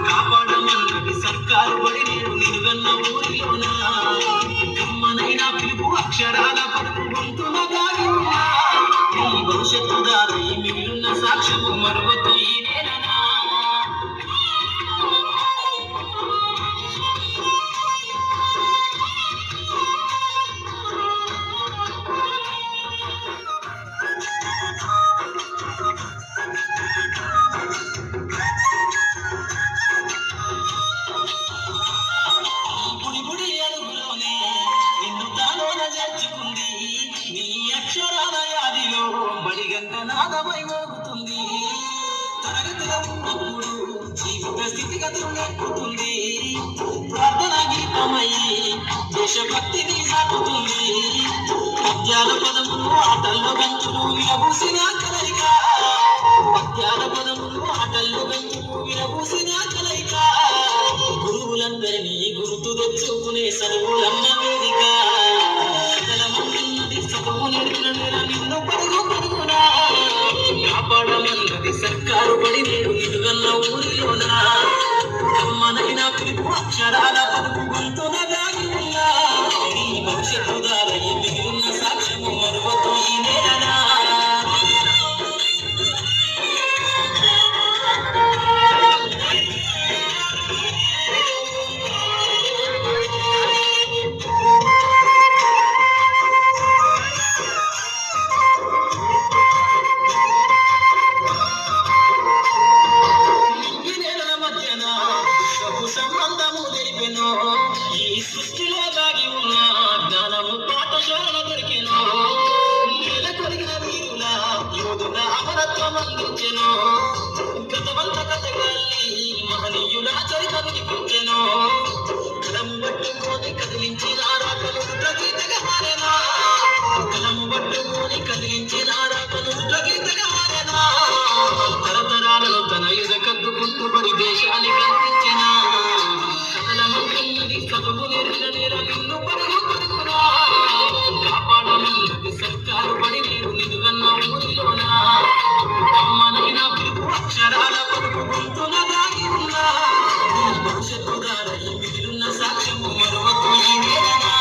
కాపాడమన్నది సర్కారు బడి నేను నిలువెన్న ఊరిలోనా కమ్మనైన పిలుపు అక్షరాల పలుకు గొంతున దాగి ఉన్నా నీ భవిష్యత్తు దారి మిగిలిన సాక్ష్యము మరొకటి నేననా అక్షరాల యాదిలో బడిగంట నాదమై మోగుతుంది తరగతిలో ఉన్నప్పుడు జీవిత స్థితిగతులు నేర్పుతుంది ప్రార్థన గీతమయ్యి దేశభక్తిని సాటుతుంది పద్యాల పదములు ఆటల్లో గంతులు విరబూసిన కలయిక పద్యాల పదములు ఆటల్లో గంతులు విరబూసిన కలయిక గురువులందరినీ గుర్తు తెచ్చుకునే సరువులమ్మ వేదిక నిన్ను పరుగు పరుగునా కాపాడమన్నది సర్కారు బడి నేను నిలుగన్న ఊరిలోనా కమ్మనైన పిలుపు అక్షరాల పలుకు గొంతున దాగి ఉన్నా నీ భవిష్యత్తు దారి మిగిలిన సాక్ష్యము మరువతో ఈ నేలనా సంబంధము తెలిపెను ఈ సృష్టిలో దాగి ఉన్న జ్ఞానము పాఠశాల దొరికెను నేల కొరిగిన వీరుల యోధుల అమరత్వం అందించెను గతవంత కథగాల్ని మహనీయుల చరిత వినిపించెను కలము పట్టుకొని కదిలించిన రాకలు గీతగా మారెనా కలము పట్టుకొని కదిలించిన రాకలు గీతగా మారెనా తరతరాలలో తన యుధ కద్దుకుంటూ బడి దేశానికి అందించిన కాపాడమన్నది సర్కారు బడి నేను నిలువన్న ఊరిలోనా అమ్మనైనా పిలుపు అక్షరాల పలుకు గొంతున దాగి ఉన్నా భవిష్యత్తు దారి మిగిలిన సాక్ష్యము మరొకటి నేననా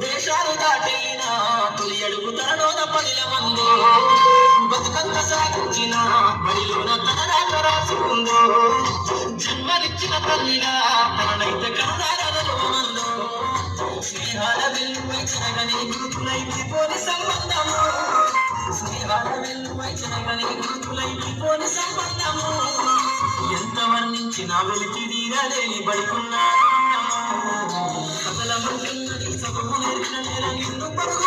దేశాలు దాటెళ్ళినా తొలి అడుగు తనలోన పదిల మందో బతుకంత సాగించిన బడిలోన తన రాక రాసుకుందో జన్మనిచ్చిన తల్లిగా తననైతే కన్నారో మందో స్నేహాల వెల్లువై చెనగని గురుతులై విడిపోని సంబంధము స్నేహాల వెల్లువై చెనగని గురుతులై విడిపోని సంబంధము ఎంత వర్ణించినా వెలికి తీరలేని బడికున్నాను కథల మంటున్నది సభము నేర్చిన నిన్ను పరుగు